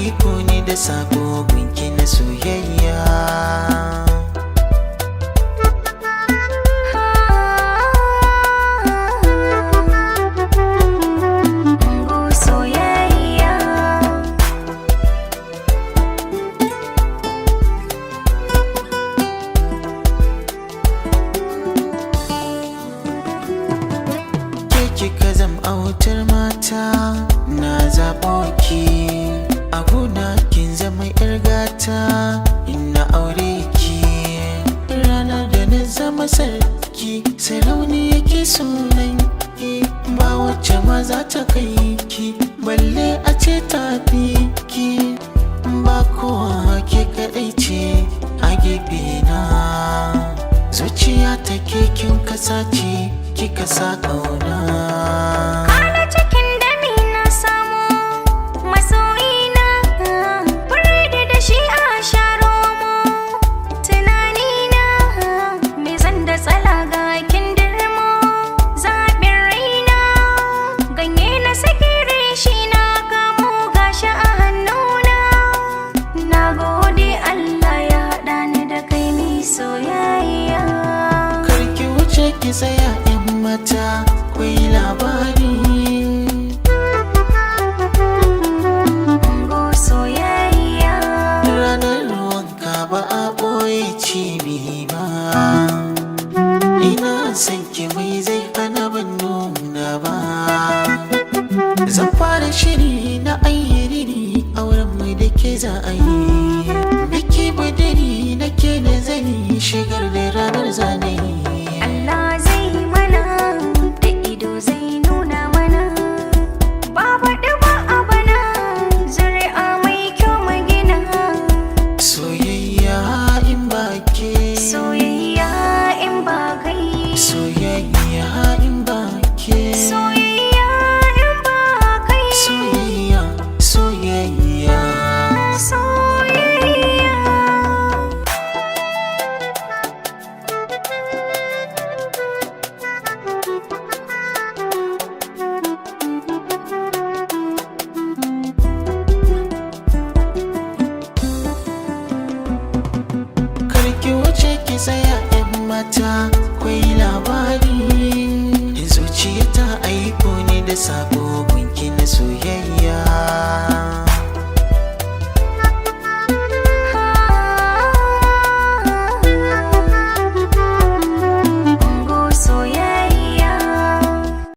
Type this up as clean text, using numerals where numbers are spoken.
aiko ni da sako gunki na soyayya. Kika zam autar mata na zaɓo ki, a gona kin zama yar gata ina aure ki. Ranar da na zama sarki sarauni yake sunan ki, ba wacce ma za ta kai ki balle a ce ta fi ki. Ba kowa ke kaɗai ce a gefe na, zuciya take kin kasa ce kika sa ƙauna. Kana cikin dami na samu masoyina, biredi da shi a sharo mu. Tunanina me zan da tsala ga kindirmo, zaɓin raina ganye na sakire shi na kamo gashi a hannuna. Na gode Allah ya haɗa ni da kai mi soyayya. Karki wuce ki tsaya mata kwai labari, go soyayya. ranar wanka ba a ɓoye cibi ba. Ina son ki mai zai hana ban nuna ba. Zan fara shiri na ayyiri auren mai da ke za a yi. Biki budiri na ke da zani shigar da ranar zanayi. Allah zai mana da ido zai nuna mana, ba faɗi ba a bana zuri'a mai kyau magina. Soyayya in ba ke, Soyayya in ba kai, soyayya in ba ke, soyayya in ba kai, soyayya, soyayya. soyayya. Karki wuce ki tsaya yan mata kwai labari, zuciya ta aiko ni da sako